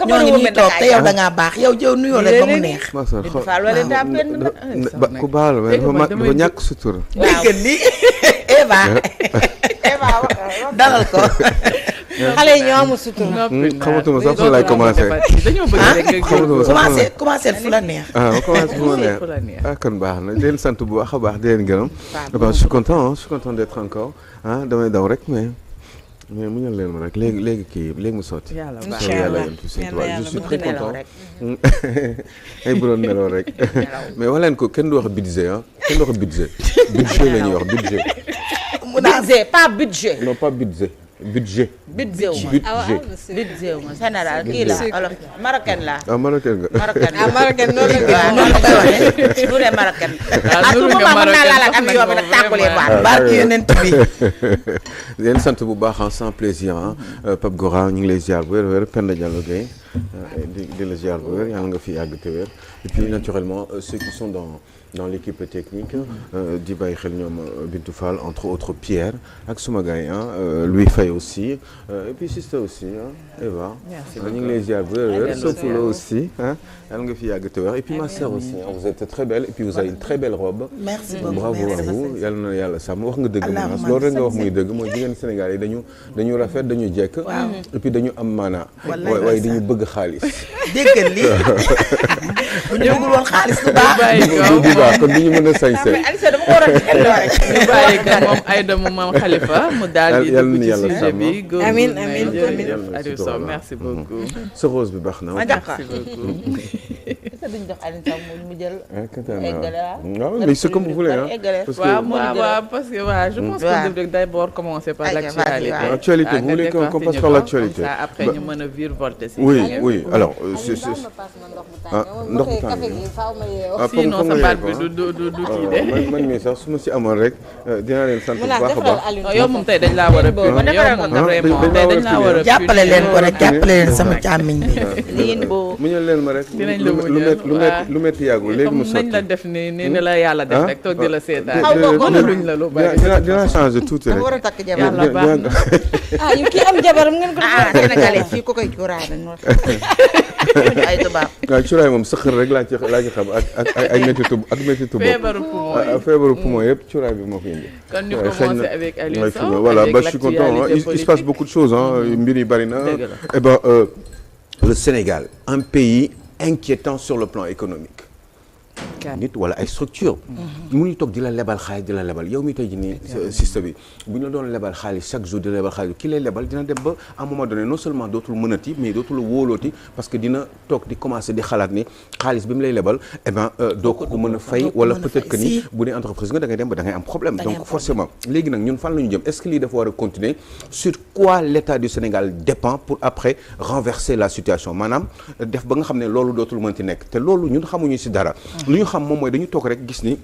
ñoo ngi nii toog te yow da ngaa baax yow jëw nuyoo leen ba mu neex. ku baax la dafa ñàkk sutura. dégg ni Eva dalal ko. xale yi ñoo amul sutura. xamatuma sax fu laay commencé. dañoo bëgg rek commencé fu la neex. commencé fu la neex. kon baax na di leen sant bu baax a baax di leen gërëm. je suis content d'être encore damay daw rek mais mu ñal leen ma rek léegi mu sotti. yàlla yem ci seen tubaab je suis très content. ay bu doon nelaw rek. mais wax leen ko kenn du wax budget kenn du wax budget. budget la ñuy wax budget. budget pas budget. non pas budget. budget général kii la alors marocain la. marocain nga. marocain noonu la koy waxee. bu dee marocain. nuru nga marocain laalaat am yoon bi nag tàkku leen waat. barke yonent bi. leen sant bu baax sans plaisir Pape Gora ñu ngi lay ziar bu wér Penda Diallo Gueye di la ziar bu wér yàlla nga fi yàgg te wér et puis naturellement ceux qui sont dans l'équipe technique di bàyyi xel ñoom Bintou Fall entre autres Pierre ak suma gars yi Louis Faye aussi et puis Sista aussi Eva ñu ngi lay ziar bu wér Sopulo aussi yàlla nga fi yàgg te wér et puis ma sœur aussi vous êtes très belle et puis vous avez une très belle robe. merci beaucoup bravo à vous yàlla na yàlla sàmm wax nga dëgg moom loolu rek nga wax muy dëgg mooy jigéen Sénégal yi dañu rafet dañu jekk et puis dañu am maanaa waaye dañu bëgg xaalis dégg li bu ñu bëggul woon xaalis du baax kon du ñu mën a sañse ñu bàyyi ko moom Aïda mu maam Khalifa mu daal di dugg ci sujet bi amiin Aliou Sow merci beaucoup sa rose bi baax na merci beaucoup duñ jox Aliou Sow mu jël waaw mais c'est comme vous voulez waaw parce que je pense qu'on devrait d'abord commencer par l'actualité vous voulez qu'on passe par l'actualité après ñu mën a virevolter si oui alors ndox sinon sa baat bi du kii de man mii sax su ma si amoon rek dinaa leen sant bu baax a baax yow moom tey dañ laa war a yow moom vraiment tey dañ laa war a jàppale leen ko rek jàppale leen sama càmmiñ bi mu ñëw leen ma rek dinañ la lu metti yàggul léegi mu sotti nañ la def ni la yàlla def rek toog di la seetaan luñ la lu bari dinaa changer tuuti rek war a takk jabar yàlla baax na yu kii am jabaram ngeen ko sénégalais fii ko koy cuuraay ay tubaab waaw cuuraay moom sëqër rek laa ci xam ak ay méttitu feebaru poumon yëpp cuuraay bi moo ko indi kon ñu commencer avec Aliou Sow voilà je suis content il se passe beaucoup de choses mbir yi bari na et ben le Sénégal un pays inquiétant sur le plan économique nit wala ay structure mënuñu toog di la lebal xaalis di la lebal yow mi tey ji nii système bi bu ñu la doon lebal xaalis chaque jour di la lebal xaalis ki lay lebal dina dem ba à un moment donné non seulement dootul mënati mais dootul wóolooti parce que dina toog di commencer di xalaat ni xaalis bi mu lay lebal eh ben doo ko mën a fay wala peut-être que ni bu dee entreprise nga da ngay dem ba da ngay am problème donc forcément léegi nag ñun fan la ñu jëm est-ce que lii dafa war a continuer sur quoi l'État du Sénégal dépend pour après renverser la situation maanaam def ba nga xam ne loolu dootul mënti nekk te loolu ñun xamuñu ci dara lu ñu xam moom mooy dañu toog rek gis ni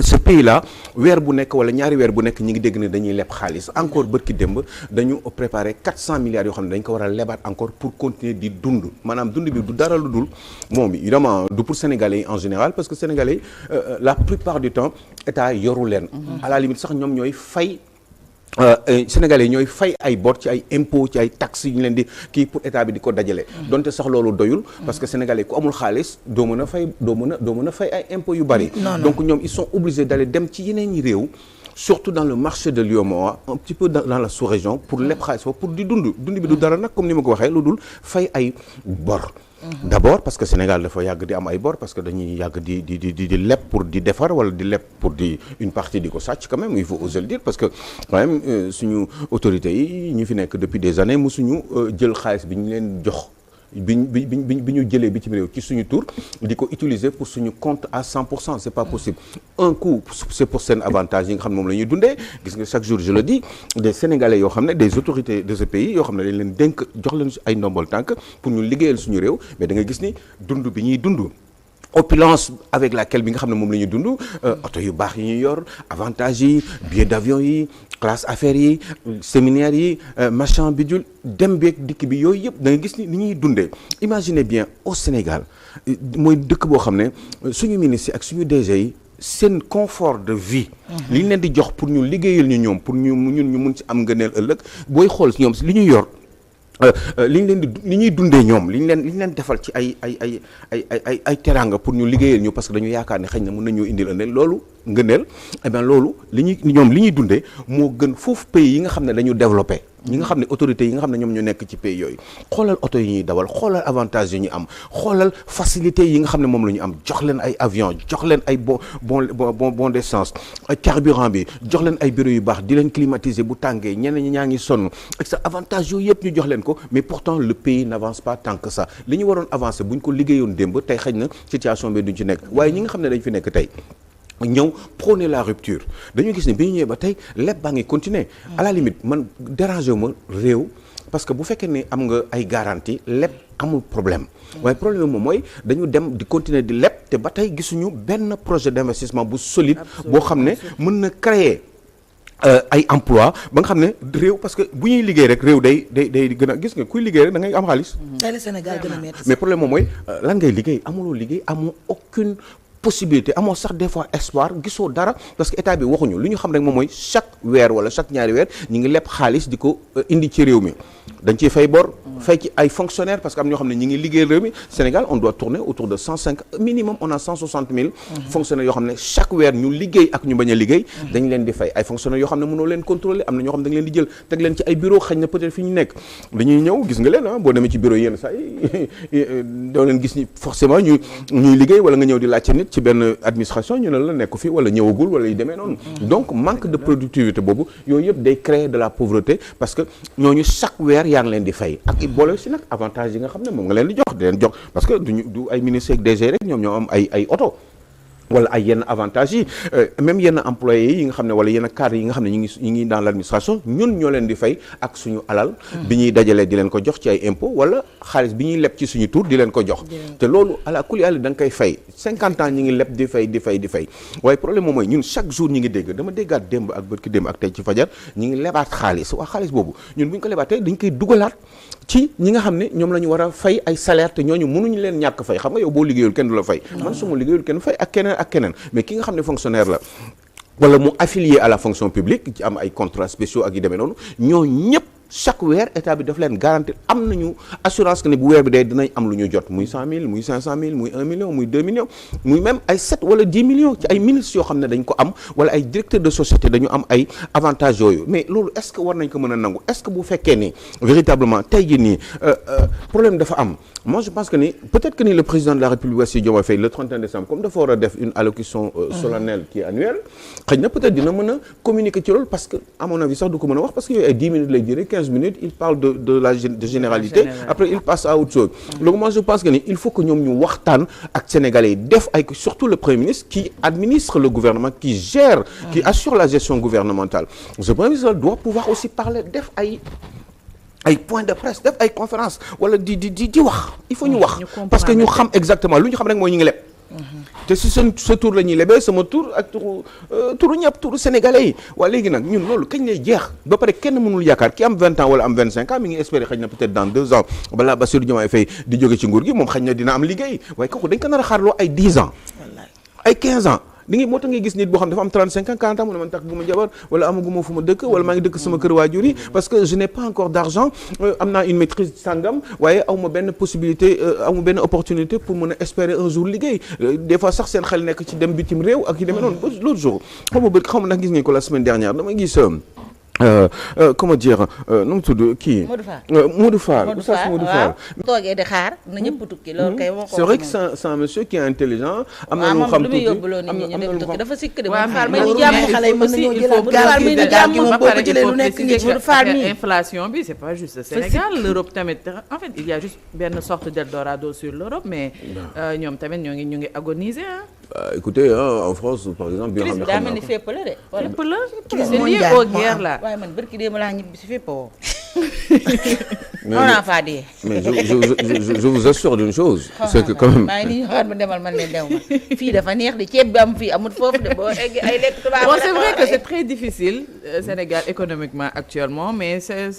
ce pays là weer bu nekk wala ñaari weer bu nekk ñi ngi dégg ne dañuy leb xaalis encore bërki démb dañu préparé 400 milliards yoo xam ne dañ ko war a lebaat encore pour continuer di dund maanaam dund bi du dara lu dul moom évidemment du pour sénégalais yi en général parce que sénégalais yi la plupart du temps état yoru leen à la limite sax ñoom ñooy fay Sénégalais yi ñooy fay ay bor ci ay impôts ci ay taxes yu ñu leen di kii pour état bi di ko dajale donte sax loolu doyul parce que sénégalais ku amul xaalis doo mën a fay ay impôts yu bari donc ñoom ils sont obligés d'aller dem ci yeneen ñi réew surtout dans le marché de l'UEMOA un petit peu dans la sous-région pour leb xaalis foofu pour di dund bi du dara nag comme ni ma ko waxee lu dul fay ay bor d'abord parce que Sénégal dafa yàgg di am ay bor parce que dañuy yàgg di leb pour di defar wala di leb pour di une partie di ko sàcc quand même il faut oser le dire parce que quand même suñu autorités yi ñu fi nekk depuis des années mosuñu jël xaalis bi ñu leen jox bi ñu jëlee bi ci réew ci suñu tour di ko utiliser pour suñu compte à 100% c'est pas possible un coup c'est pour seen avantage yi nga xam ne moom la ñuy dundee gis nga chaque jour je le dis des Sénégalais yoo xam ne des autorités de ce pays yoo xam ne dañ leen dénk jox leen ay ndombol tànk pour ñu liggéeyal suñu réew mais da ngay gis ni dund bi ñuy dund opulence avec laquelle bi nga xam ne moom la ñuy dund oto yu baax yi ñuy yor avantages yi billets d'avion yi classe affaires yi séminaires yi machin bidule dem beeg dikk bi yooyu yëpp da nga gis ni ñuy dundee imaginez bien au Sénégal mooy dëkk boo xam ne suñu ministre ak suñu DG yi seen confort de vie li ñu leen di jox pour ñu liggéeyal ñu ñoom pour ñu mun ci am ngëneel ëllëg booy xool ñoom li ñu yor li ñuy dundee ñoom li ñu leen defal ci ay teraanga pour ñu liggéeyal ñu parce que dañu yaakaar ne xëy na mën nañoo indil ëndeel loolu ngëneel eh bien loolu li ñuy dundee moo gën foofu pays yi nga xam ne dañu développé ñi nga xam ne autorités yi nga xam ne ñoom ñu nekk ci pays yooyu xoolal oto yi ñuy dawal xoolal avantage yi ñu am xoolal facilité yi nga xam ne moom la ñu am jox leen ay avion jox leen ay bon d'essence carburant bi jox leen ay bureaux yu baax di leen climatiser bu tàngee ñeneen ñi ñaa ngi sonn ak sa avantage yooyu yëpp ñu jox leen ko mais pourtant le pays n'avance pas tant que ça li ñu waroon avancer bu ñu ko liggéeyoon démb tey xëy na situation bi duñ ci nekk waaye ñi nga xam ne dañ fi nekk tey ñëw prôner la rupture dañu gis ne bi ñu ñëwee ba tey lépp baa ngi continuer à la limite man dérangé wu ma réew parce que bu fekkee ne am nga ay garantie lépp amul problème waaye problème moom mooy dañu dem di continuer di lépp te ba tey gisuñu benn projet d'investissement bu solide boo xam ne mën na créer ay emploi ba nga xam ne réew parce que bu ñuy liggéey rek réew day gën a gis nga kuy liggéey rek da ngay am xaalis Sénégal gën a metti mais problème moom mooy lan ngay liggéey amuloo liggéey amoo aucune possibilité amoo sax des fois espoir gisoo dara parce que état bi waxuñu li ñu xam rek moom mooy chaque weer wala chaque ñaari weer ñu ngi leb xaalis di ko indi ci réew mi dañ ciy fay bor fay ci ay fonctionnaires parce que am ñoo xam ne ñi ngi liggéey réew mi Sénégal on doit tourner autour de 105 minimum on a 160 000 fonctionnaires yoo xam ne chaque weer ñu liggéey ak ñu bañ a liggéey dañ leen di fay ay fonctionnaires yoo xam ne mënoo leen contrôler am na ñoo xam ne dañ leen di jël teg leen ci ay bureau xëy na peut-être fi ñu nekk dañuy ñëw gis nga leen boo demee ci bureau yenn saa yi doo leen gis ni forcément ñuy liggéey wala nga ñëw di laajte nit ci benn administration ñu ne la nekk fi wala ñëwagul wala yu demee noonu donc manque de productivité boobu yooyu yëpp day créer de la pauvreté parce que ñooñu chaque weer yaa ngi leen di fay ak boole si nag avantage yi nga xam ne moom nga leen di jox parce que du ay ministre ak DG rek ñoom ñoo am ay oto wala ay yenn avantages yi même yenn employés yi nga xam ne wala yenn cadres yi nga xam ne ñu ngi dans l'administration ñun ñoo leen di fay ak suñu alal bi ñuy dajalee di leen ko jox ci ay impôts wala xaalis bi ñuy leb ci suñu tur di leen ko jox te loolu ala kulli àll da nga koy fay 50 ans ñi ngi leb di fay waaye problème moom mooy ñun chaque jour ñi ngi dégg dama déggaat démb ak bërki démb ak tey ci fajar ñi ngi lebaat xaalis waa xaalis boobu ñun bu ñu ko lebaatee dañ koy dugalaat ci ñi nga xam ne ñoom la ñu war a fay ay salaire te ñooñu mënuñu leen ñàkk fay xam nga yow boo liggéeyul kenn du la fay man su ma liggéeyul kenn fay ak keneen mais ki nga xam ne fonctionnaire la wala mu affilié à la fonction publique ci am ay contrats spéciaux ak yu demee noonu ñoo ñëpp chaque weer état bi daf leen garantir am nañu assurance que ne bu weer bi dee dinañ am lu ñu jot muy 100 000 muy 500 000 muy 1 million muy 2 millions muy même ay 7 wala 10 millions ci ay ministres yoo xam ne dañ ko am wala ay directeurs de société dañu am ay avantages yooyu mais loolu est-ce que war nañ ko mën a nangu est-ce que bu fekkee ni véritablement tey jii nii problème dafa am moi je pense que ni peut-être que ni le président de la République Bassirou Diomaye Faye le 31 décembre comme dafa war a def une allocution solennelle qui est annuelle xëy na peut-être dina mën a communiquer ci loolu parce que à mon avis sax du ko mën a wax parce que yooyu ay 10 minutes lay jëlee 15 minutes il parle de généralité après il passe à autre chose donc moi je pense que ni il faut que ñoom ñu waxtaan ak sénégalais yi def ay surtout le premier ministre qui administre le gouvernement qui gère qui assure la gestion gouvernementale ce premier ministre doit pouvoir aussi parler def ay point de presse def ay conférence wala di wax il faut ñu wax parce que ñu xam exactement lu ñu xam rek mooy ñu ngi leb te si sa tour la ñuy lebee sama tour ak turu ñëpp turu sénégalais yi waaye léegi nag ñun loolu kañ lay jeex ba pare kenn mënul yaakaar ki am 20 ans wala am 25 ans mi ngi espérer xëy na peut-être dans 2 ans balaa Bassirou Diomaye Faye di jóge ci nguur gi moom xëy na dina am liggéey waaye kooku dañ ko nar a xaarloo ay 10 ans ay 15 ans moo tax ngay gis nit boo xam dafa am 35 ans 40 ans mu ne man tax gu ma jabar wala amaguma fu ma dëkk wala maa ngi dëkk sama kër waajur yi parce que je n'ai pas encore d'argent am naa une maîtrise sangam waaye aw ma benn possibilité aw ma benn opportunité pour mën a espérer un jour liggéey des fois sax seen xel nekk ci dem bitim réew ak yi demee noonu l'autre jour xaw ma nag gis ngeen ko la semaine dernière dama gis comment dire nu mu tudd kii. Modou Fall Oustaz Modou Fall. toogee di xaar na ñëpp tukki loolu kay moo ko. c'est vrai que c'est un monsieur qui est intelligent. am na lu xam tuuti am na lu mu tukki dafa sikk de. waaw Fall may ñu jàmm xale yi mën nañoo jëlaat gaal gi gaal gi moom boo ko jëlee lu nekk nit Modou Fall mi inflation bi c'est pas juste Sénégal l'Europe tamit en fait il y a juste benn sorte d'Eldorado sur l'Europe mais ñoom tamit ñoo ngi agoniser écoutez en France par exemple. bi nga xam ne daa mel ni fépp la de. fépp la c'est lié aux guerres là. waaye man barki dee ma laa ñibbi si fépp woo. on a faa dee. mais je vous assure d'une chose. c'est que quand même. maa ngi nii xaar ma demal man leen dew ma fii dafa neex de ceeb bi am fii amul foofu de boo egg ay lekk tubaab. bon c'est vrai que c'est très difficile Sénégal économiquement actuellement mais c'est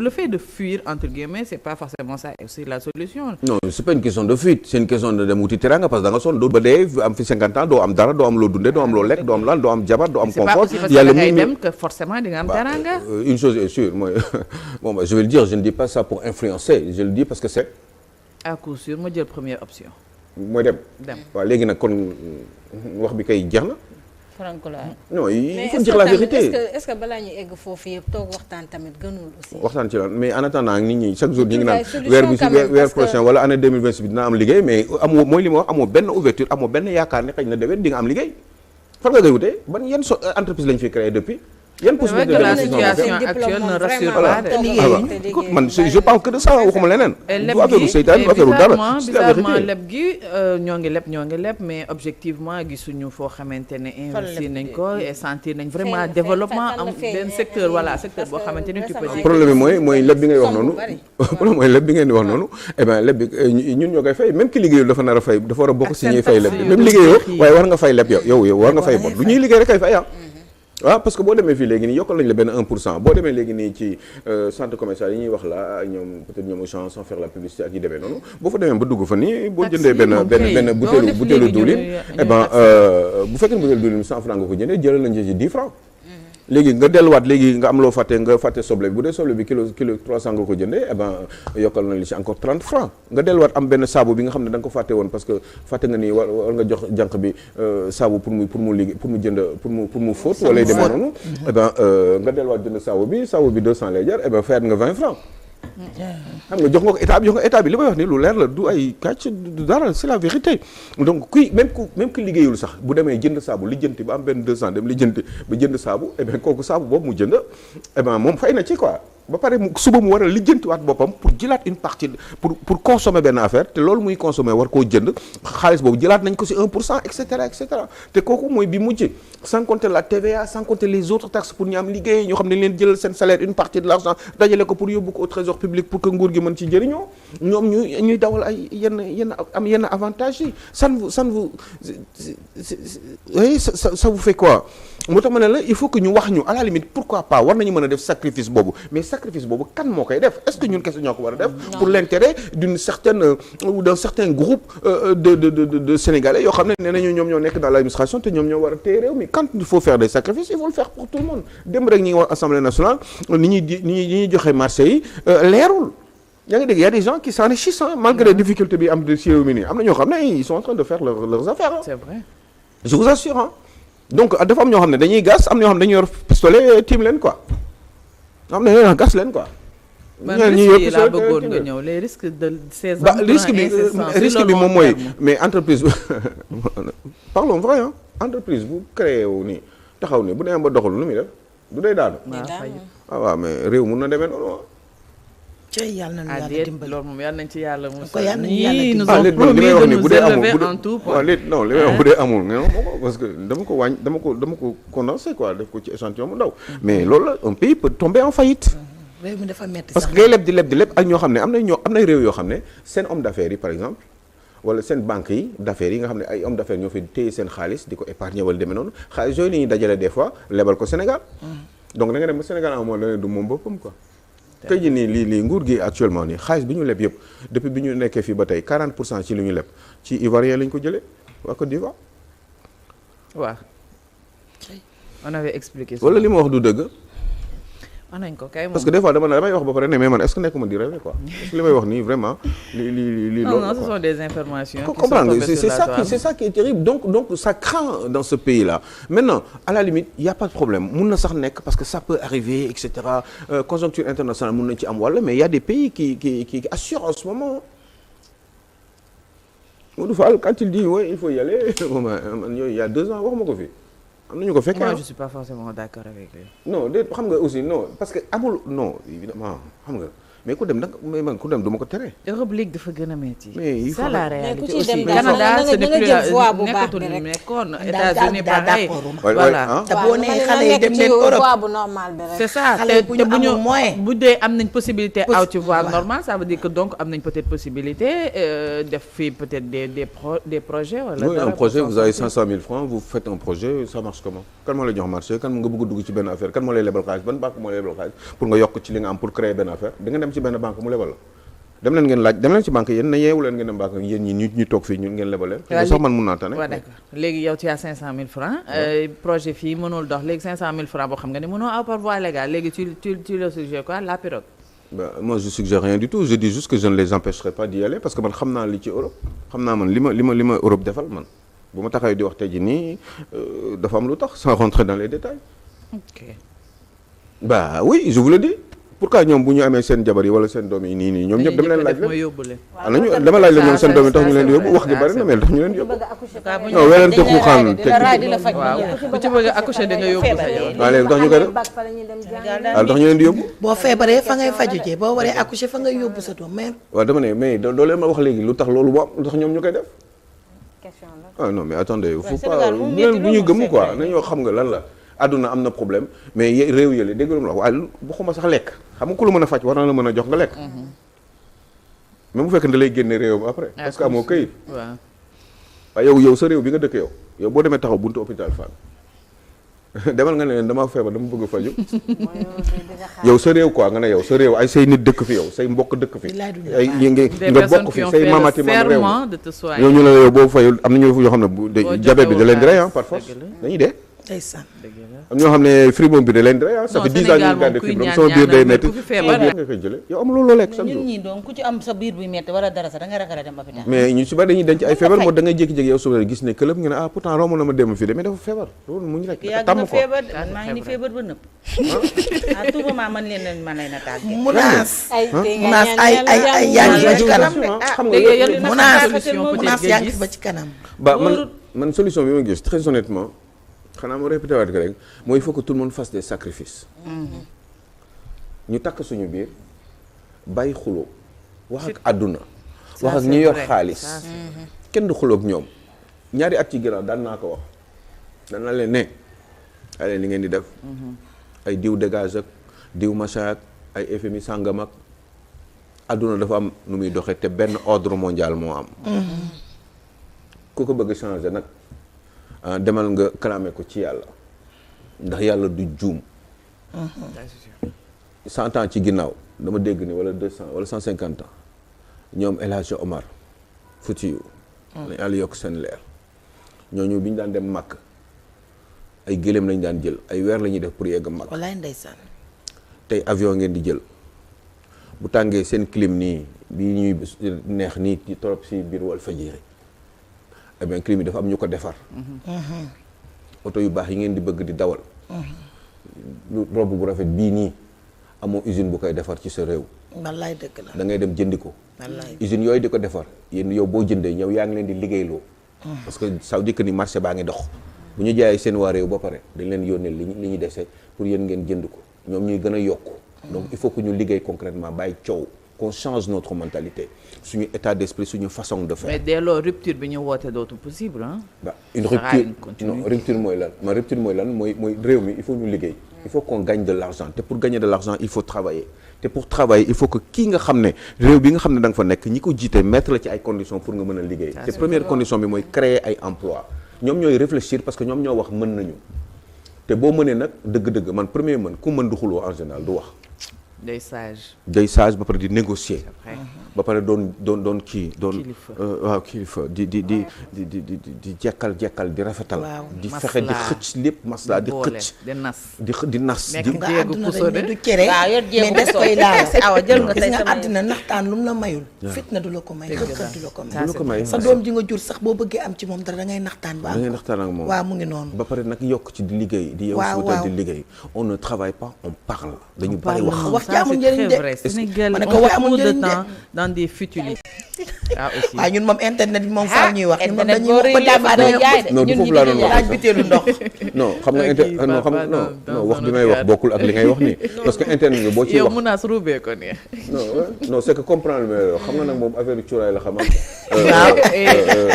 le fait de fuir entre guillemets c'est pas forcément ça aussi la solution. non c'est pas une question de fuite c'est une question de dem wuti teranga parce que da nga sonn doo ba dee am fi 50 ans doo am dara doo am loo dundee doo am loo lekk doo am lan doo am jabar doo am confort. yàlla mu dem que forcément di nga am teranga. une chose est sûre mooy bon bah, je vais le dire, je ne dis pas ça pour influencer, je le dis parce que c'est à coup sûr ma jël première option. mooy dem. waaw léegi nag kon wax bi kay jeex na. Franco la. non il faut dire la vérité. est-ce que balaa ñu egg foofu yëpp toog waxtaan tamit gënul aussi. waxtaan ci lan mais en attendant nit ñi chaque jour ñu ngi naan weer prochain wala année 2026 bi dina am liggéey mais amoo mooy li ma wax amoo benn ouverture amoo benn yaakaar ne xëy na déwén di nga am liggéey fan nga koy wutee ban yan entreprise lañu fi créé depuis. yan possibilité de la situation actuelle ne rassure pas de. man je parle que de ça waxuma leneen. du affaire seytaan du affaire dara. bizarrement leb gi ñoo ngi leb mais objectivement gisuñu foo xamante ne investir nañ ko et sentir nañ vraiment développement am benn secteur secteur boo xamante ne tu peux dire. problème bi mooy leb bi ngay wax noonu. problème mooy leb bi ngeen di wax noonu. eh bien leb bi ñun ñoo koy fay même ki liggéeyul dafa nar a fay dafa war a bokk si ñuy fay leb bi même liggéeyoo waaye war nga fay leb yow war nga fay bor du ñuy liggéey rek kay fay waaw parce que boo demee fii léegi nii yokkal nañu la benn 1% boo demee léegi nii ci centre commercial yi ñuy wax la ñoom peut-être ñoom Auchan sans faire la publicité ak yi demee noonu boo fa demee ba dugg fa nii boo jëndee benn butéelu diwlin eh ben bu fekkee butéelu diwlin 100 francs nga ko jëndee jëlal nañu ci 10 francs léegi nga delluwaat léegi nga am loo fàtte soble bi bu dee soble bi kilo 300 nga ko jëndee eh ben yokkal nañu ci encore 30 francs nga delluwaat am benn saabu bi nga xam ne da nga ko fàtte woon parce que fàtte nga ni war nga jox jànq bi saabu pour mu liggéey pour mu fóot wala demee noonu eh ben nga delluwaat jënd saabu bi 200 lay jar eh ben fayat nga 20 francs xam nga jox nga ko état bi li may wax ni lu leer la du ay kàcc du dara c'est la vérité donc même ku liggéeyul sax bu demee jënd saabu lijjanti ba am benn 200 dem lijjanti ba jënd saabu eh bien kooku saabu boobu mu jënd eh bien moom fay na ci quoi ba pare suba mu war a lijjantiwaat boppam pour jëlaat une partie pour consommer benn affaire te loolu muy consommer war koo jënd xaalis boobu jëlaat nañ ko ci 1% et cetera te kooku mooy bi mujj sans compter la TVA sans compter les autres taxes pour ñu am liggéey ñoo xam ne leen jëlal seen salaire une partie de l'argent dajale ko pour yóbbu ko au trésor public pour que nguur gi mën ci jëriñoo ñoom ñuy dawal ay yenn avantages yi ça vous vous fait quoi moo tax ma ne la il faut que ñu wax ñu à la limite pourquoi pas war nañu mën a def sacrifice boobu mais sacrifice boobu kan moo koy def est-ce que ñun kese ñoo ko war a def pour l'intérêt d'une certaine ou d'un certain groupe de Sénégalais yoo xam ne nee nañu ñoom ñoo nekk dans l'administration te ñoom ñoo war a téye réew mi quand il faut faire des sacrifices il faut le faire pour tout le monde dem rek ñi ngi wax Assemblée nationale ni ñuy joxe marché yi leerul yaa ngi dégg y a des gens qui s'enrichissent malgré difficulté bi am de ci réew mi nii am na ñoo xam ne ils sont en train de faire leurs affaires c'est vrai je vous assure donc dafa am ñoo xam ne dañuy gas am ñoo xam ne dañuy yor pistolet tiim leen quoi am na ñoo gas leen quoi. risque yi laa bëggoon nga ñëw les risques de ces risque bi moom mooy mais entreprise parlons vrai entreprise bu créé wu nii taxaw ni bu demee ba doxul nu muy def du day daanu. waaw mais réew mun na demee noonu yàlla nañu yàlla dimbali loolu moom yàlla nañ ci yàlla mu ko yàlla nañu yàlla nous ont promis de nous élever en tout point. non li may wax bu dee amul nga parce que dama ko condensé quoi def ko ci échantillon mu ndaw mais loolu la un pays peut tomber en faillite. réew mi dafa metti parce que ngay leb di leb ak ñoo xam ne am na réew yoo xam ne seen homme d'affaires yi par exemple wala seen banques yi d'affaires yi nga xam ne ay homme d'affaires ñoo fi téye seen xaalis di ko épargner wala demee noonu xaalis yooyu la ñuy dajale des fois lebal ko Sénégal donc da nga dem ba Sénégal amoo la du moom boppam quoi. tey jii nii lii nguur gi actuellement nii xaalis bi ñu leb yëpp depuis bi ñu nekkee fii ba tey 40% ci li ñu leb ci Ivoirien lañ ko jëlee waa Côte d'Ivoire. waaw. on avait expliqué. wala li ma wax du dëgg. wax nañ ko kay parce que des fois damay wax ba pare ne mais man est-ce que nekkuma di rêver quoi est-ce que li may wax nii vraiment. li non ce sont des informations. comprendre c'est ça qui est terrible donc ça craint dans ce pays-là maintenant à la limite il y a pas de problème mun na sax nekk parce que ça peut arriver et cetera conjoncture internationale mun nañ ci am wala mais il y a des pays qui assurent en ce moment. Modou Fall quand il dit ouais il faut y aller man yooyu il y a 2 ans waxuma ko fi. am nañu ko fekkee moi je suis pas forcément d'accord avec lui. non de xam nga aussi non parce que amul non évidemment xam nga mais ku dem nag mais man ku dem du ma ko tere. Europe League dafa gën a métti. mais il faut ça la réalité mais aussi Canada ce n'est plus nekkatul nekkoon États-Unis pareil. voilà te boo nee xale yi dem leen Europe c'est ça te bu ñu bu dee am nañ possibilité aw ci voie normale ça veut dire que donc am nañ peut-être possibilité def fii peut-être des projets wala. oui un projet vous avez 500 000 francs vous faites un projet ça marche comment kan moo lay jox marché kan nga bëgg a dugg ci benn affaire kan moo lay lebal xaalis ban banque moo lay lebal xaalis pour nga yokk ci li nga am pour créer benn affaire da nga dem ci benn banque mu lebal la dem leen ci banque yéen na yeewu leen ngeen dem banque yéen ñi ñu toog fii ñun ngeen lebal leen sax man mun naa tane waaw d'accord léegi yow tu as 500 000 francs projet fii mënul dox léegi 500 000 francs boo xam nga ne mënoo aw par voie légale léegi tu le suggères quoi la pirogue Moi je suggère rien du tout je dis juste que je ne les empêcherai pas d'y aller parce que man xam naa li ci Europe xam naa man li ma Europe defal man bu ma taxawee di wax tey jii nii dafa am lu tax sans rentrer dans les détails. ok. Bah oui je vous le dis pourquoi ñoom bu ñu amee seen jabar yi wala seen doom yi nii ñoom ñëpp dama leen laaj leen dama laaj leen ñoom seen doom yi tax ñu leen di yóbbu wax gi bari na mais tax ñu leen di yóbbu non weneen te xuuxaan te ku ci bëgg a accoucher da nga yóbbu sa jabar. waaw léegi tax ñu koy def waaw tax ñu leen di yóbbu boo feebaree fa ngay faju jee boo waree accoucher fa ngay yóbbu sa doom mais waaw dama ne mais doo leen ma wax léegi lu tax loolu bu am lu tax ñoom ñu koy def ah non mais attendez faut pas bu ñu gëm quoi nañoo xam nga lan la àdduna am na problème mais réew yële dégg nga lu ma wax waaye bu xuma sax lekk xam nga ku la mën a faj war na la mën a jox nga lekk même bu fekkee da lay génne réewam après parce que amoo këyit waaye yow sa réew bi nga dëkk yow boo demee taxaw buntu hôpital Fann demal nga ne leen damaa feebar dama bëgg a faju yow sa réew quoi nga ne yow sa réew ay say nit dëkk fi yow say mbokk dëkk fi ay nga bokk fi say mamati mam réew yow ñu la yow boobu fayul am na ñu yoo xam ne diabète bi da leen di rey par force dañuy dee am ñoo xam ne fibrome bi da leen di rey ça fait 10 ans ñu gardé fibrome sama biir day métti nga koy jëlee yow amuloo loo lekk chaque jour ñun ñi donc ku ci am sa biir buy métti wala dara sax da nga ragal a dem hôpital mais ñu si bari dañuy denc ay feebar moo da ngay jékki-jékki yow suba gis ne këlëb nga ne pourtant romb na ma dem fii de mais dafa feebar loolu mu ñu rek tàmm ko feebar maa ngi ni feebar ba nëpp tout moment man leen man lay na tàgg munaas ay yaa ngi ba ci kanam munaas yaa ngi ba ci kanam ba man solution bi ma gis très honnêtement xanaa ma répété waat ko rek mooy il faut que tout le monde fasse des sacrifices ñu takk suñu biir bàyyi xuloo wax ak àdduna wax ak ñi yor xaalis kenn du xuloo ak ñoom ñaari at ci ginnaaw daan naa ko wax daan naa leen ne ay leen li ngeen di def ay diw dégage ak diw machin ak ay FMI sàngam ak àdduna dafa am nu muy doxee te benn ordre mondial moo am ku ko bëgg changer nag demal nga clamé ko ci yàlla ndax yàlla du juum 100 ans ci ginnaaw dama dégg ni wala 200 wala 150 ans ñoom El Hadj Omar Foutiyou la yàlla yokk seen leer ñooñu bi ñu daan dem màkk ay gëléem lañu daan jël ay weer la ñuy def pour yegg màkk wallaay ndeysaan tey avion ngeen di jël bu tàngee seen clim nii bi ñuy neex nii ci torop si biir Walfadjri eh bien clim yi dafa am ñu ko defar oto yu baax yi ngeen di bëgg di dawal lu robe bu rafet bii nii amoo usine bu koy defar ci sa réew wallaay dëgg la da ngay dem jëndi ko wallaay usine yooyu di ko defar yéen yow boo jëndee ñëw yaa ngi leen di liggéeyloo parce que ça veut dire que ni marché baa ngi dox bu ñu jaayee seen waa réew ba pare dañ leen yónnee li ñu dese pour yéen ngeen jënd ko ñoom ñuy gën a yokku donc il faut que ñu liggéey concrètement bàyyi coow qu'on change notre mentalité suñu état d'esprit suñu façon de faire. mais dès lors rupture bi ñu woote dootu possible ah. bah une rupture non rupture mooy lan ma rupture mooy lan mooy réew mi il faut ñu liggéey. il faut qu'on gagne de l'argent te pour gagner de l'argent il faut travailler te pour travailler il faut que kii nga xam ne réew bi nga xam ne da nga fa nekk ñi ko jiite mettre la ci ay conditions pour nga mën a liggéey. te première condition bi mooy créer ay emplois ñoom ñooy réfléchir parce que ñoom ñoo wax mën nañu te boo mënee nag dëgg-dëgg man premier mën ku mën du xuloo en général du wax. day sage. day sage ba pare di négocier. ba pare doon kii doon. waaw kilifa di jekkal di rafetal. di fexe di xëcc lépp masla di xëcc. di nas. nekk nga àdduna dañ du cere. mais des koy laal. gis nga àddina naxtaan lu mu la mayul. fitna du la ko may xëkkat du la ko may. sa doom ji nga jur sax boo bëggee am ci moom dara da ngay naxtaan ba am ko. da ngay naxtaan ak moom waaw mu ngi noonu. ba pare nag yokk ci di liggéey. di yow suuta di liggéey. on ne travaille pas on parle. dañu bari wax. Ça, c'est très vrai. Sénégal, on passe trop de temps dans des futilités. Ah aussi. waaw ñun moom internet bi moom faaw ñuy wax. internet boo rëy non du foofu laa doon wax laaj biteelu ndox. non xam nga non wax bi may wax bokkul ak li ngay wax nii. parce que internet bi boo ciy wax yow mun naa su rubee ko nii. non c'est que comprendre li may wax xam nga nag moom affaire cuuraay la xam waaw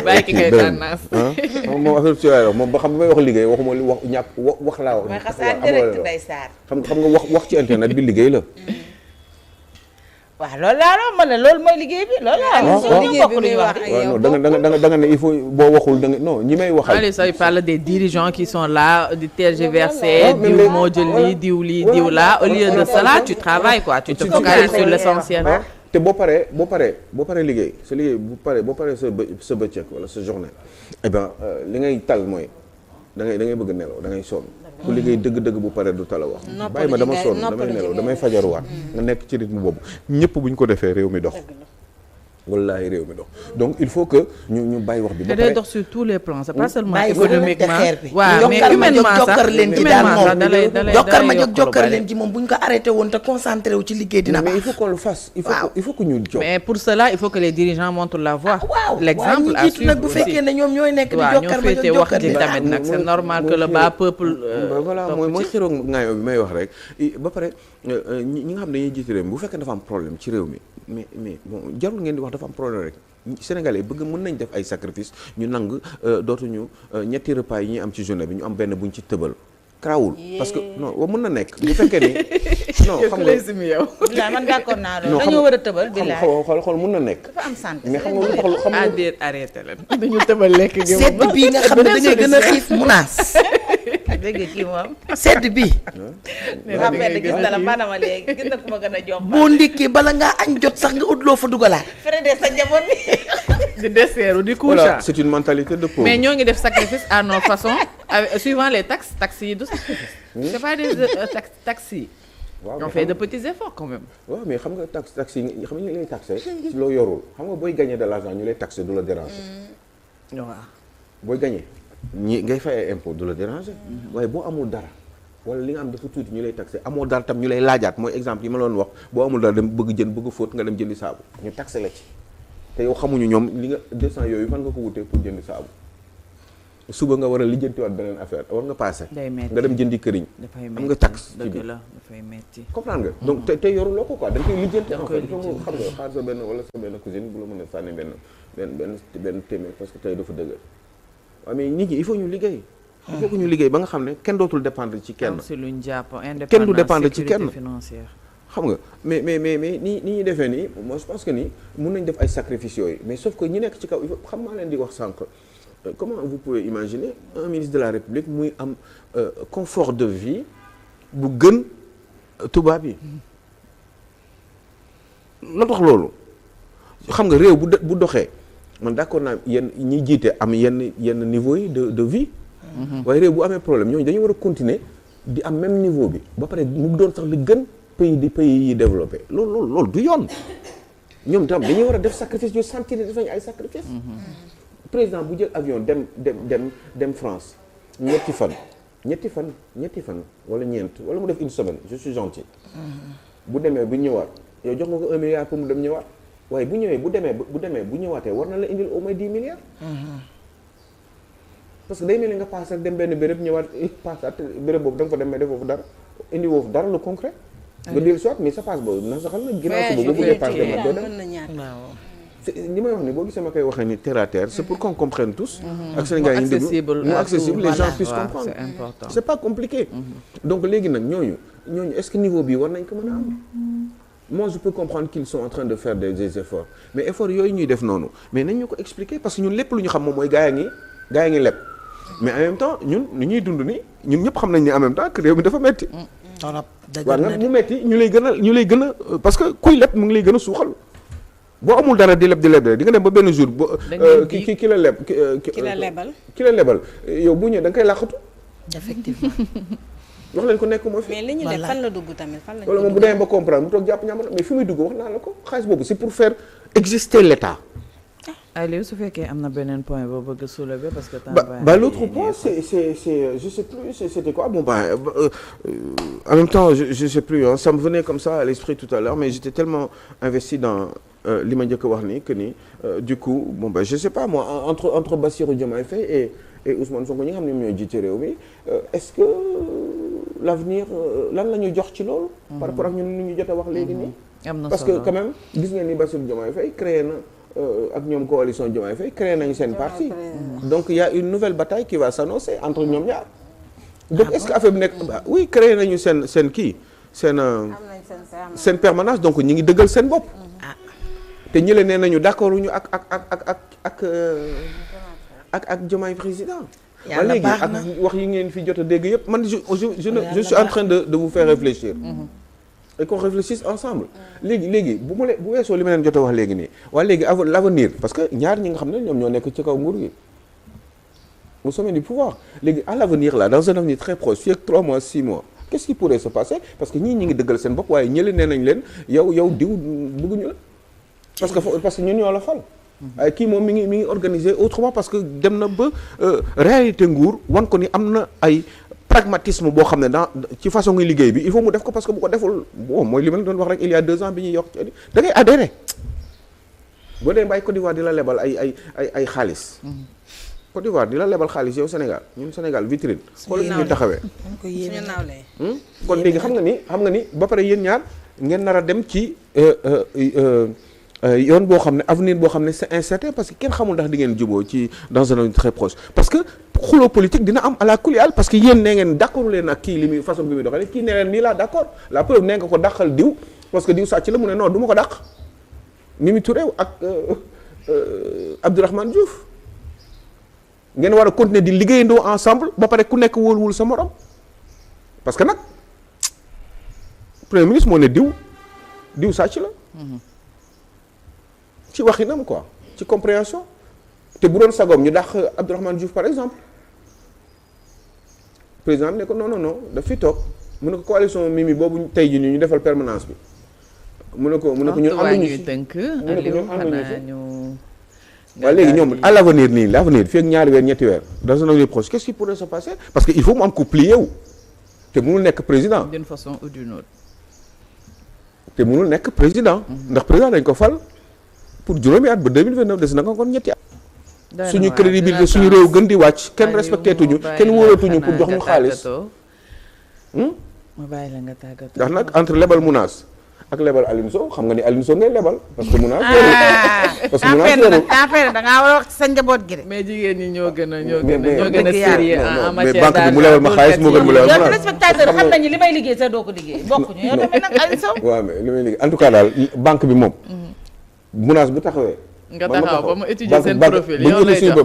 bàyyi ki ngay tànnaas. moom affaire cuuraay la moom ba xam bi may wax liggéey waxuma li wax ñàkk wax laa wax. mooy xasaar direct Ndeye Sarr. xam nga wax ci internet bi liggéey la. waaw loolu laa la mën na loolu mooy liggéey bi loolu laa la liggéey bi muy wax non da nga ne il faut boo waxul da nga non ñi may waxal. allez ça il parle des dirigeants qui sont là di tergiverser diw moo jël lii diw là au lieu de cela tu travailles quoi tu te focalises sur l'essentiel. te boo paree liggéey sa liggéey boo paree sa bëccëg wala sa journée eh ben li ngay tal mooy da ngay bëgg nelaw da ngay sonn ku liggéey dëgg-dëgg bu pare du tala wax bàyyi ma dama sonn damay nelaw damay fajaruwaat nga nekk ci rythme boobu ñëpp bu ñu ko defee réew mi dox wallahi réew mi dox donc il faut que ñu bàyyi wax bi ba pare dox sur tous les plans c'est pas seulement bàyyi économiquement waaw mais humainement sax jokkar leen ci daal moom jokkar ma yokk jokkar leen ci moom bu ñu ko arrêté woon te concentré wu ci liggéey dina mais baax il faut qu'on le fasse il faut que ñu jox mais pour cela il faut que les dirigeants montrent la voie waaw l'exemple ñi jiitu nag bu fekkee ne ñoom ñooy nekk di jokkar ma féete wax ji jokkar tamit nag c'est normal que le bas peuple voilà mooy xiroog ngaayoo bi may wax rek ba pare ñi nga xam ne dañuy jiite réew mi bu fekkee dafa am problème ci réew mi mais bon jarul ngeen di wax dafa am problème rek Sénégalais bëgg mën nañ def ay sacrifice ñu nangu dootuñu ñetti repas yi ñuy am ci journée bi ñu am benn buñ ci tëbal karaawul parce que non mën na nekk bu fekkee ni non xam nga yow bilaay man d'accord naa loolu dañoo war a tëbal bilaay xool mën na nekk dafa am santé mais xam nga lu tax xam nga déet arrêté leen dañu tëbal lekk gi sedd bii nga xam ne da ngay gën a xiif munaas dégg kii moom sedd bi rappel gis na la manama léegi gis na ku ma gën a jom boo ndékkee bala ngaa añ jot sax nga ut loo fa dugalaat fere de sa njaboot bi di dessert di couche voilà c'est une mentalité de pauvre mais ñoo ngi def sacrifice à nos façons suivant les taxes yi du sacrifice c'est pas des taxes yi on fait de petits efforts quand même waaw mais xam nga taxe yi xam nga ñu lay taxé ci loo yorul xam nga booy gagner de l'argent ñu lay taxé du la déranger waaw booy gagner ñi ngay fay ay impôt du la déranger waaye boo amul dara wala li nga am dafa tuuti ñu lay taxé amoo dara tam ñu lay laajaat mooy exemple yi ma loon wax boo amul dara dem bëgg jën bëgg fóot nga dem jëndi saabu ñu taxé la ci te yow xamuñu ñoom li nga 200 yooyu fan nga ko wutee pour jëndi saabu suba nga war a lijjantiwaat beneen affaire war nga passé nga dem jëndi këriñ am nga taxe ci biir dafay metti comprendre nga donc te yoruloo ko quoi da nga koy lijjanti en fait il faut xam nga xaar sa benn wala sa benn cousine bu la mën a sànni benn téeméer parce que tey dafa dëgër waaw mais nit ñi il faut ñu liggéey il faut que ñu liggéey ba nga xam ne kenn dootul dépendre ci kenn kenn du dépendre ci kenn xam nga mais ni ñuy defee nii moi je pense que nii mun nañ def ay sacrifices yooyu mais sauf que ñi nekk ci kaw il faut xam naa leen di wax sànq comment vous pouvez imaginer un ministre de la République muy am confort de vie bu gën tubaab yi la tax loolu xam nga réew bu doxee man d'accord naa yenn ñi jiite am yenn niveau yi de vie waaye réew bu amee problème ñooñu dañu war a continuer di am même niveau bi ba pare mu doon sax li gën pays yi développé loolu du yoon ñoom tam dañuy war a def sacrifice ñu sentir def nañu ay sacrifice président bu jël avion dem France ñetti fan wala ñeent wala mu def une semaine je suis gentil bu demee bu ñëwaat yow jox nga ko 1 milliard pour mu dem ñëwaat waaye bu ñëwaatee war na la indil au moins 10 milliards parce que day mel ni nga paas rek dem benn béréb ñëwaat paasaat béréb boobu da nga fa dem mais defoo fa dara indi woo fa dara le concret nga dellu soit mais sa paas boobu na saxal na ginnaaw suba boo bëggee paas demaat doo dem li may wax ni boo gisee ma koy waxee ni terre à terre c'est pour qu'on comprenne tous ak Sénégal yi ñu accessible les gens puissent comprendre c'est important c'est pas compliqué donc léegi nag ñooñu est-ce que niveau bi war nañ ko mën a am moi je peux comprendre qu'ils sont en train de faire des efforts mais efforts yooyu ñuy def noonu mais nañ ñu ko expliquer parce que ñun lépp lu ñu xam moom mooy gaa yaa ngi leb mais en même temps ñun ni ñuy dund ni ñun ñëpp xam nañ ni en même temps que réew mi dafa metti waaw nag mu metti ñu lay gën a parce que kuy leb mu ngi lay gën a suuxal boo amul dara di leb di nga dem ba benn jour ki la leb ki la lebal yow bu ñëwee da nga koy làqatu effectivement wax leen ko nekk moo fi mais li ñu def fan la dugg tamit fan la wala moom bu demee ba comprendre mu toog jàpp ñaama mais fi muy dugg wax naa la ko xaalis boobu c'est pour faire exister l'État. Aliou su fekkee am na beneen point boo bëgg a soulever parce que l'autre point c'est je sais plus c'était quoi bon en même temps je sais plus ça me venait comme ça à l'esprit tout à l'heure mais j'étais tellement investi dans li ma njëkk a wax ni que ni du coup je sais pas moi entre Bassirou Diomaye Faye et Ousmane Sonko ñi nga xam ne ñooy jiite réew mi est-ce que l'avenir lan la ñu jox ci loolu par rapport ak ñun ni ñu jot a wax léegi nii parce que quand même gis ngeen ni Bassirou Diomaye Faye créé na ak ñoom coalition Diomaye Faye créé nañu seen parti donc il y a une nouvelle bataille qui va s'annoncer entre ñoom ñaar donc est-ce que affaire bi nekk oui créé nañu seen kii seen permanence donc ñi ngi dëggal seen bopp te ñële nee nañu d'accord ñu ak Diomaye président yàlla léegi baax ak na wax yi ngeen fi jot a dégg yëpp man je suis en train de vous faire réfléchir et qu'on réfléchisse ensemble léegi bu weesoo li ma leen jot a wax léegi nii waaye léegi l'avenir parce que ñaar ñi nga xam ne ñoom ñoo nekk ci kaw nguur gi au sommet du pouvoir léegi à l'avenir là dans un avenir très proche fii ak 3 mois 6 mois qu'est-ce qui pourrait se passer parce que ñii ñi ngi dëggal seen bopp waaye ñële nee nañ leen yow diw bëgguñu la parce que ñun ñoo la fal ay kii moom mi ngi organisé autrement parce que dem na ba réalité nguur wan ko ni am na ay pragmatisme boo xam ne ci façon ngi liggéey bi il faut mu def ko parce que bu ko deful bon mooy li ma la doon wax rek il y a 2 ans bi ñuy yokk ci da ngay adhéré boo dee bàyyi Côte d'Ivoire di la lebal ay xaalis Côte d'Ivoire di la lebal xaalis yow Sénégal ñun Sénégal vitrine xool ñu taxawee kon léegi xam nga ni ba pare yéen ñaar ngeen nar a dem ci yoon boo xam ne avenir boo xam ne c'est incertain parce que kenn xamul ndax di ngeen juboo ci dans un avenir très proche parce que xuloo politique dina am à la kuliyal parce que yéen nee ngeen d'accord leen ak kii li muy façon bi muy doxalee kii nee leen nii laa d'accord la preuve nee nga ko dàqal diw parce que diw sàcc la mu ne non du ma ko dàq Mimi Touré ak Abdourahmane Diouf ngeen war a continuer di liggéeyandoo ensemble ba pare ku nekk wóoluwul sa morom parce que nag premier ministre moo ne diw sàcc la ci waxinam quoi ci compréhension te bu doon sagoom ñu dàq Abdourahmane Diouf par exemple président bi ne ko non daf fi toog mu ne ko coalition Mimi boobu tey jii ñu defal permanence bi mu ne ko ñun ànduñu si waaye léegi ñoom à l'avenir fii ak ñaari weer ñetti weer dans un avenir proche qu'est-ce qui pourrait se passer parce que il faut mu am ku plié wu te mënul nekk président d'une façon ou d'une autre te mënul nekk président ndax président dañ ko fal pour juróomi at ba 2029 des na ko kon ñetti at suñu crédibilité suñu réew gën di wàcc kenn respecté tuñu kenn wóolatuñu pour jox ñu xaalis ma bàyyi la nga tàggatoo ndax nag entre lebal Mounass ak lebal Alioune Sow xam nga ni Alioune Sow ngay lebal parce que Mounass parce que Mounass da ngaa war a wax sa njaboot gi de mais jigéen ñi ñoo gën a sérieux en mais matière banque bi mu lebal ma xaalis moo gën mu lebal yow téléspectateur xam nañu li may liggéey sa doo ko liggéey bokkuñu yow tamit nag Alioune Sow waaw mais li may liggéey en tout cas daal banque bi moom Mounass bu taxawee nga taxaw ba mu étudier seen profil yow lay jox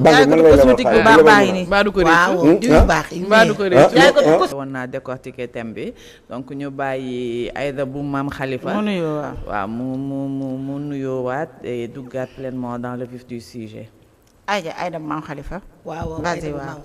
baadu ko woon naa décortiquer thème bi donc ñu bàyyi Aïda bu Mame Khalifa mu nuyoo waaw mu nuyoowaat et duggaat pleinement dans le vif du sujet Aïda bu Mame Khalifa waaw vas-y waaw